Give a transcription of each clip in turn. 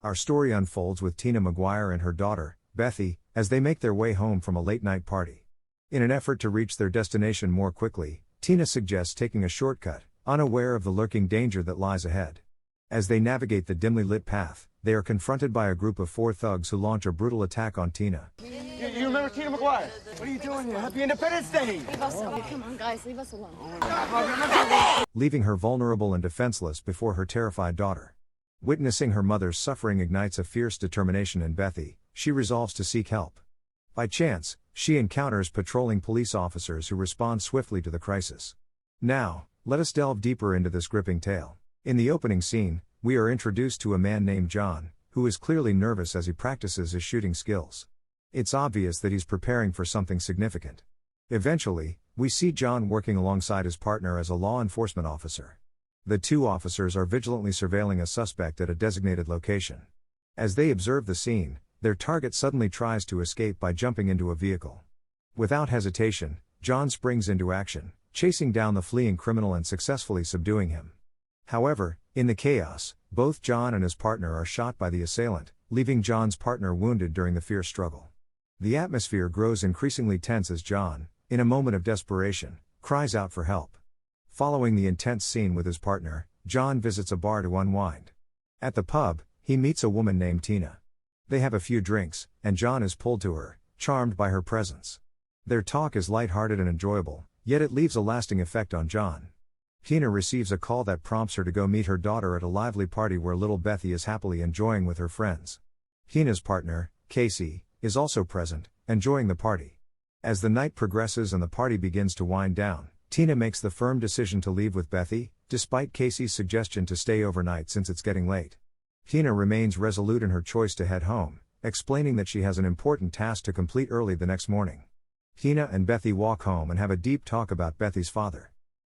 Our story unfolds with Tina McGuire and her daughter, Bethy, as they make their way home from a late-night party. In an effort to reach their destination more quickly, Tina suggests taking a shortcut, unaware of the lurking danger that lies ahead. As they navigate the dimly lit path, they are confronted by a group of 4 thugs who launch a brutal attack on Tina. You remember Tina McGuire? What are you doing here? Happy Independence Day! Leave us alone. Come on, guys, leave us alone. Leaving her vulnerable and defenseless before her terrified daughter. Witnessing her mother's suffering ignites a fierce determination in Bethy. She resolves to seek help. By chance, she encounters patrolling police officers who respond swiftly to the crisis. Now, let us delve deeper into this gripping tale. In the opening scene, we are introduced to a man named John, who is clearly nervous as he practices his shooting skills. It's obvious that he's preparing for something significant. Eventually, we see John working alongside his partner as a law enforcement officer. The 2 officers are vigilantly surveilling a suspect at a designated location. As they observe the scene, their target suddenly tries to escape by jumping into a vehicle. Without hesitation, John springs into action, chasing down the fleeing criminal and successfully subduing him. However, in the chaos, both John and his partner are shot by the assailant, leaving John's partner wounded during the fierce struggle. The atmosphere grows increasingly tense as John, in a moment of desperation, cries out for help. Following the intense scene with his partner, John visits a bar to unwind. At the pub, he meets a woman named Tina. They have a few drinks, and John is pulled to her, charmed by her presence. Their talk is lighthearted and enjoyable, yet it leaves a lasting effect on John. Tina receives a call that prompts her to go meet her daughter at a lively party where little Bethy is happily enjoying with her friends. Tina's partner, Casey, is also present, enjoying the party. As the night progresses and the party begins to wind down, Tina makes the firm decision to leave with Bethy, despite Casey's suggestion to stay overnight since it's getting late. Tina remains resolute in her choice to head home, explaining that she has an important task to complete early the next morning. Tina and Bethy walk home and have a deep talk about Bethy's father.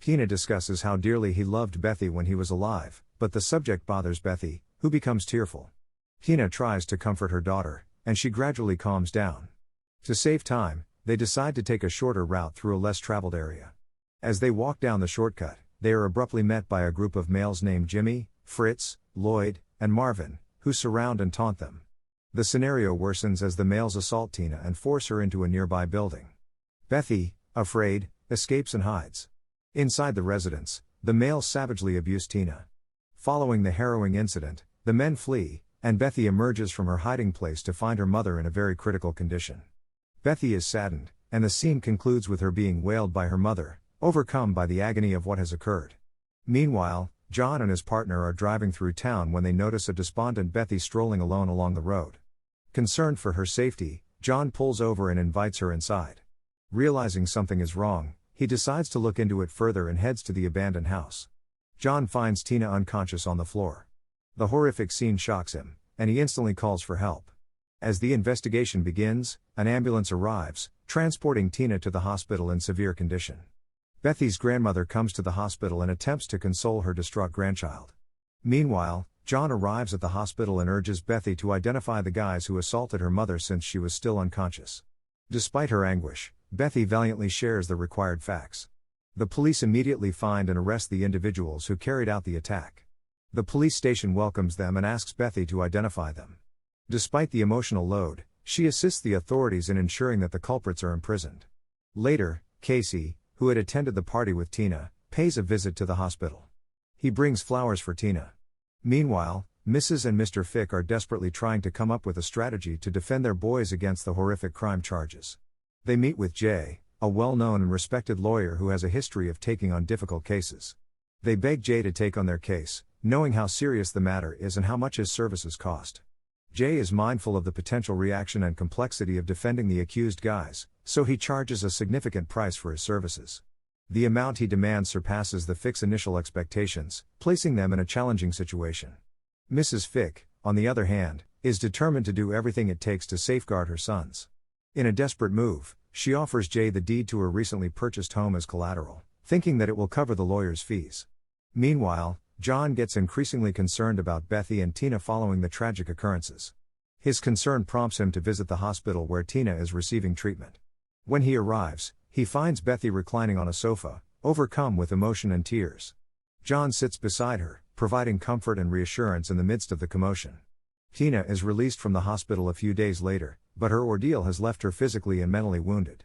Tina discusses how dearly he loved Bethy when he was alive, but the subject bothers Bethy, who becomes tearful. Tina tries to comfort her daughter, and she gradually calms down. To save time, they decide to take a shorter route through a less traveled area. As they walk down the shortcut, they are abruptly met by a group of males named Jimmy, Fritz, Lloyd, and Marvin, who surround and taunt them. The scenario worsens as the males assault Tina and force her into a nearby building. Bethy, afraid, escapes and hides. Inside the residence, the males savagely abuse Tina. Following the harrowing incident, the men flee, and Bethy emerges from her hiding place to find her mother in a very critical condition. Bethy is saddened, and the scene concludes with her being wailed by her mother, overcome by the agony of what has occurred. Meanwhile, John and his partner are driving through town when they notice a despondent Bethy strolling alone along the road. Concerned for her safety, John pulls over and invites her inside. Realizing something is wrong, he decides to look into it further and heads to the abandoned house. John finds Tina unconscious on the floor. The horrific scene shocks him, and he instantly calls for help. As the investigation begins, an ambulance arrives, transporting Tina to the hospital in severe condition. Bethy's grandmother comes to the hospital and attempts to console her distraught grandchild. Meanwhile, John arrives at the hospital and urges Bethy to identify the guys who assaulted her mother since she was still unconscious. Despite her anguish, Bethy valiantly shares the required facts. The police immediately find and arrest the individuals who carried out the attack. The police station welcomes them and asks Bethy to identify them. Despite the emotional load, she assists the authorities in ensuring that the culprits are imprisoned. Later, Casey, who had attended the party with Tina, pays a visit to the hospital. He brings flowers for Tina. Meanwhile, Mrs. and Mr. Fick are desperately trying to come up with a strategy to defend their boys against the horrific crime charges. They meet with Jay, a well-known and respected lawyer who has a history of taking on difficult cases. They beg Jay to take on their case, knowing how serious the matter is and how much his services cost. Jay is mindful of the potential reaction and complexity of defending the accused guys, so he charges a significant price for his services. The amount he demands surpasses the Fick's initial expectations, placing them in a challenging situation. Mrs. Fick, on the other hand, is determined to do everything it takes to safeguard her sons. In a desperate move, she offers Jay the deed to her recently purchased home as collateral, thinking that it will cover the lawyer's fees. Meanwhile, John gets increasingly concerned about Bethy and Tina following the tragic occurrences. His concern prompts him to visit the hospital where Tina is receiving treatment. When he arrives, he finds Bethy reclining on a sofa, overcome with emotion and tears. John sits beside her, providing comfort and reassurance in the midst of the commotion. Tina is released from the hospital a few days later, but her ordeal has left her physically and mentally wounded.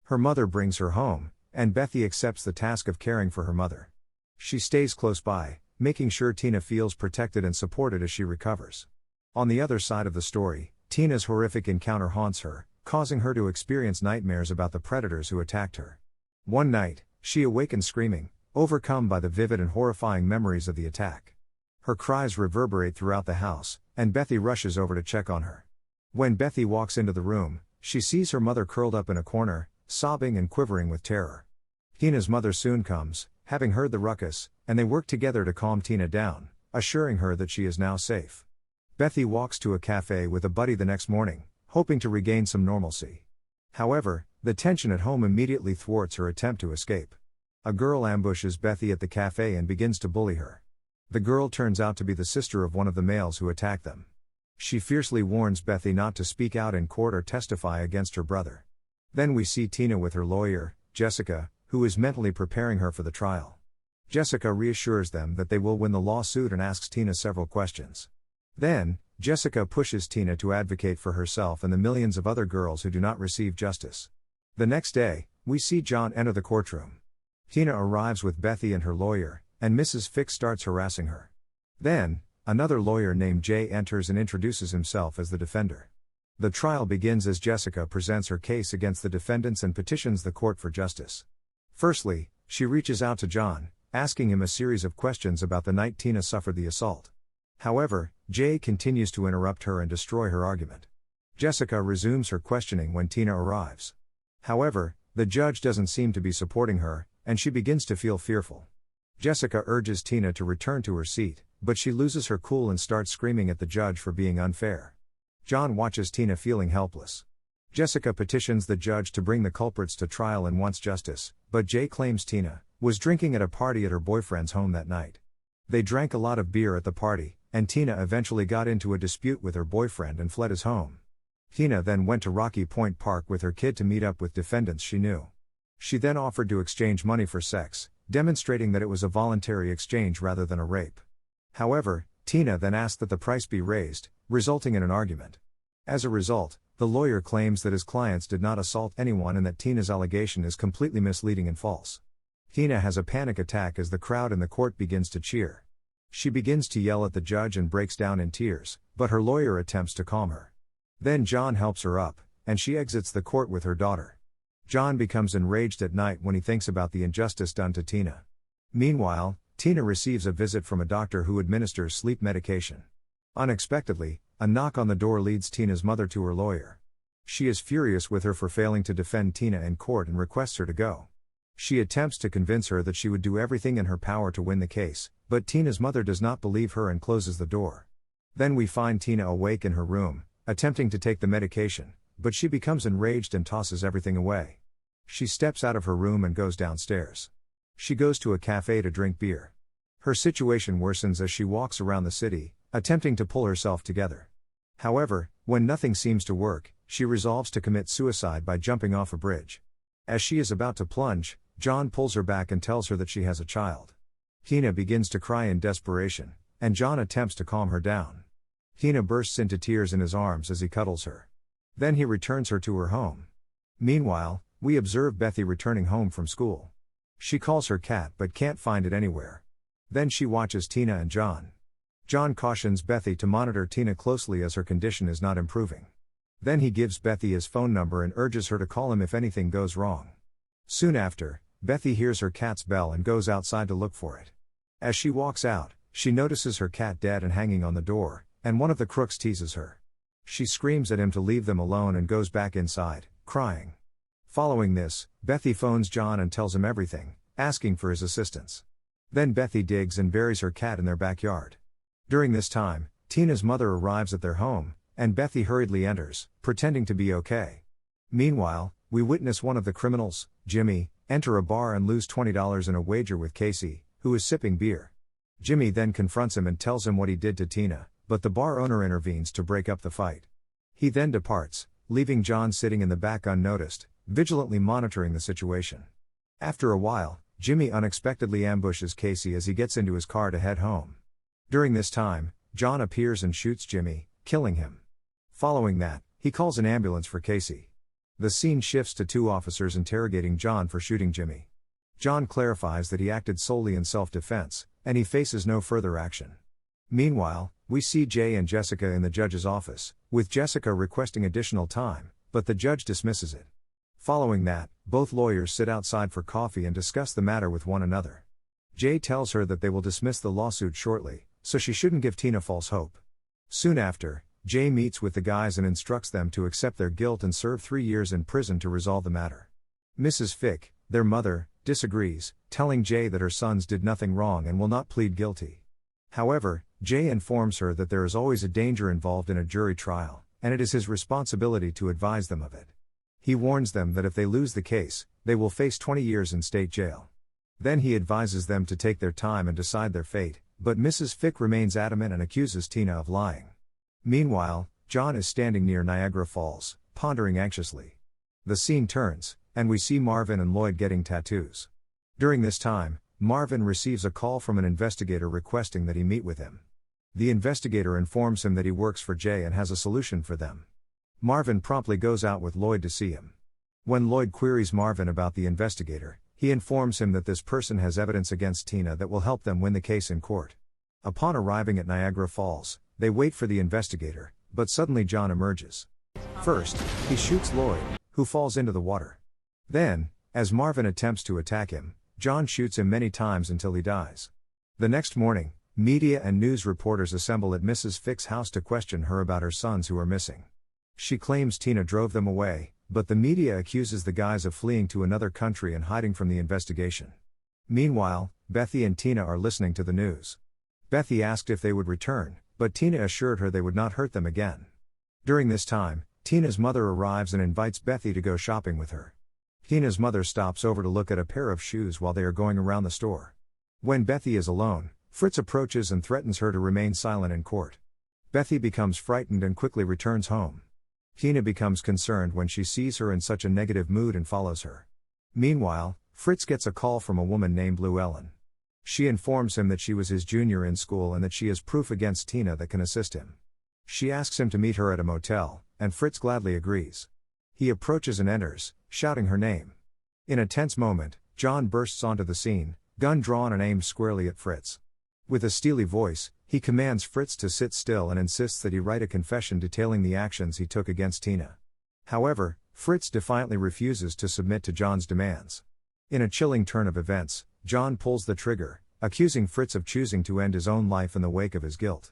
Her mother brings her home, and Bethy accepts the task of caring for her mother. She stays close by, making sure Tina feels protected and supported as she recovers. On the other side of the story, Tina's horrific encounter haunts her, causing her to experience nightmares about the predators who attacked her. One night, she awakens screaming, overcome by the vivid and horrifying memories of the attack. Her cries reverberate throughout the house, and Bethy rushes over to check on her. When Bethy walks into the room, she sees her mother curled up in a corner, sobbing and quivering with terror. Tina's mother soon comes, having heard the ruckus, and they work together to calm Tina down, assuring her that she is now safe. Bethy walks to a cafe with a buddy the next morning, hoping to regain some normalcy. However, the tension at home immediately thwarts her attempt to escape. A girl ambushes Bethy at the cafe and begins to bully her. The girl turns out to be the sister of one of the males who attacked them. She fiercely warns Bethy not to speak out in court or testify against her brother. Then we see Tina with her lawyer, Jessica, who is mentally preparing her for the trial. Jessica reassures them that they will win the lawsuit and asks Tina several questions. Then, Jessica pushes Tina to advocate for herself and the millions of other girls who do not receive justice. The next day, we see John enter the courtroom. Tina arrives with Bethy and her lawyer, and Mrs. Fix starts harassing her. Then, another lawyer named Jay enters and introduces himself as the defender. The trial begins as Jessica presents her case against the defendants and petitions the court for justice. Firstly, she reaches out to John, asking him a series of questions about the night Tina suffered the assault. However, Jay continues to interrupt her and destroy her argument. Jessica resumes her questioning when Tina arrives. However, the judge doesn't seem to be supporting her, and she begins to feel fearful. Jessica urges Tina to return to her seat, but she loses her cool and starts screaming at the judge for being unfair. John watches Tina feeling helpless. Jessica petitions the judge to bring the culprits to trial and wants justice, but Jay claims Tina was drinking at a party at her boyfriend's home that night. They drank a lot of beer at the party, and Tina eventually got into a dispute with her boyfriend and fled his home. Tina then went to Rocky Point Park with her kid to meet up with defendants she knew. She then offered to exchange money for sex, demonstrating that it was a voluntary exchange rather than a rape. However, Tina then asked that the price be raised, resulting in an argument. As a result, the lawyer claims that his clients did not assault anyone and that Tina's allegation is completely misleading and false. Tina has a panic attack as the crowd in the court begins to cheer. She begins to yell at the judge and breaks down in tears, but her lawyer attempts to calm her. Then John helps her up, and she exits the court with her daughter. John becomes enraged at night when he thinks about the injustice done to Tina. Meanwhile, Tina receives a visit from a doctor who administers sleep medication. Unexpectedly, a knock on the door leads Tina's mother to her lawyer. She is furious with her for failing to defend Tina in court and requests her to go. She attempts to convince her that she would do everything in her power to win the case, but Tina's mother does not believe her and closes the door. Then we find Tina awake in her room, attempting to take the medication, but she becomes enraged and tosses everything away. She steps out of her room and goes downstairs. She goes to a cafe to drink beer. Her situation worsens as she walks around the city, attempting to pull herself together. However, when nothing seems to work, she resolves to commit suicide by jumping off a bridge. As she is about to plunge, John pulls her back and tells her that she has a child. Tina begins to cry in desperation, and John attempts to calm her down. Tina bursts into tears in his arms as he cuddles her. Then he returns her to her home. Meanwhile, we observe Bethy returning home from school. She calls her cat but can't find it anywhere. Then she watches Tina and John. John cautions Bethy to monitor Tina closely as her condition is not improving. Then he gives Bethy his phone number and urges her to call him if anything goes wrong. Soon after, Bethy hears her cat's bell and goes outside to look for it. As she walks out, she notices her cat dead and hanging on the door, and one of the crooks teases her. She screams at him to leave them alone and goes back inside, crying. Following this, Bethy phones John and tells him everything, asking for his assistance. Then Bethy digs and buries her cat in their backyard. During this time, Tina's mother arrives at their home, and Bethy hurriedly enters, pretending to be okay. Meanwhile, we witness one of the criminals, Jimmy, enter a bar and lose $20 in a wager with Casey, who is sipping beer. Jimmy then confronts him and tells him what he did to Tina, but the bar owner intervenes to break up the fight. He then departs, leaving John sitting in the back unnoticed, vigilantly monitoring the situation. After a while, Jimmy unexpectedly ambushes Casey as he gets into his car to head home. During this time, John appears and shoots Jimmy, killing him. Following that, he calls an ambulance for Casey. The scene shifts to two officers interrogating John for shooting Jimmy. John clarifies that he acted solely in self-defense, and he faces no further action. Meanwhile, we see Jay and Jessica in the judge's office, with Jessica requesting additional time, but the judge dismisses it. Following that, both lawyers sit outside for coffee and discuss the matter with one another. Jay tells her that they will dismiss the lawsuit shortly, so she shouldn't give Tina false hope. Soon after, Jay meets with the guys and instructs them to accept their guilt and serve 3 years in prison to resolve the matter. Mrs. Fick, their mother, disagrees, telling Jay that her sons did nothing wrong and will not plead guilty. However, Jay informs her that there is always a danger involved in a jury trial, and it is his responsibility to advise them of it. He warns them that if they lose the case, they will face 20 years in state jail. Then he advises them to take their time and decide their fate, but Mrs. Fick remains adamant and accuses Tina of lying. Meanwhile, John is standing near Niagara Falls, pondering anxiously. The scene turns, and we see Marvin and Lloyd getting tattoos. During this time, Marvin receives a call from an investigator requesting that he meet with him. The investigator informs him that he works for Jay and has a solution for them. Marvin promptly goes out with Lloyd to see him. When Lloyd queries Marvin about the investigator, he informs him that this person has evidence against Tina that will help them win the case in court. Upon arriving at Niagara Falls, they wait for the investigator, but suddenly John emerges. First, he shoots Lloyd, who falls into the water. Then, as Marvin attempts to attack him, John shoots him many times until he dies. The next morning, media and news reporters assemble at Mrs. Fick's house to question her about her sons who are missing. She claims Tina drove them away, but the media accuses the guys of fleeing to another country and hiding from the investigation. Meanwhile, Bethy and Tina are listening to the news. Bethy asked if they would return, but Tina assured her they would not hurt them again. During this time, Tina's mother arrives and invites Bethy to go shopping with her. Tina's mother stops over to look at a pair of shoes while they are going around the store. When Bethy is alone, Fritz approaches and threatens her to remain silent in court. Bethy becomes frightened and quickly returns home. Tina becomes concerned when she sees her in such a negative mood and follows her. Meanwhile, Fritz gets a call from a woman named Lou Ellen. She informs him that she was his junior in school and that she has proof against Tina that can assist him. She asks him to meet her at a motel, and Fritz gladly agrees. He approaches and enters, shouting her name. In a tense moment, John bursts onto the scene, gun drawn and aimed squarely at Fritz. With a steely voice, he commands Fritz to sit still and insists that he write a confession detailing the actions he took against Tina. However, Fritz defiantly refuses to submit to John's demands. In a chilling turn of events, John pulls the trigger, accusing Fritz of choosing to end his own life in the wake of his guilt.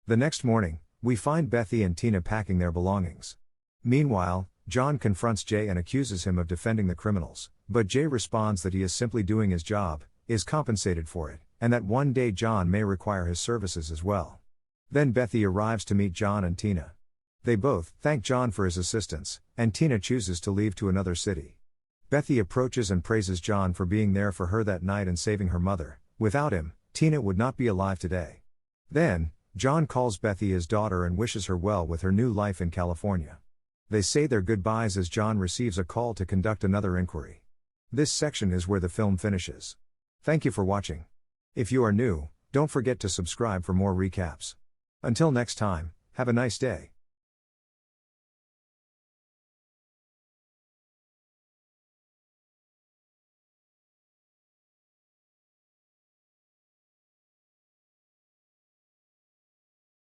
The next morning, we find Bethy and Tina packing their belongings. Meanwhile, John confronts Jay and accuses him of defending the criminals, but Jay responds that he is simply doing his job, is compensated for it, and that one day John may require his services as well. Then Bethy arrives to meet John and Tina. They both thank John for his assistance, and Tina chooses to leave to another city. Bethy approaches and praises John for being there for her that night and saving her mother. Without him, Tina would not be alive today. Then, John calls Bethy his daughter and wishes her well with her new life in California. They say their goodbyes as John receives a call to conduct another inquiry. This section is where the film finishes. Thank you for watching. If you are new, don't forget to subscribe for more recaps. Until next time, have a nice day.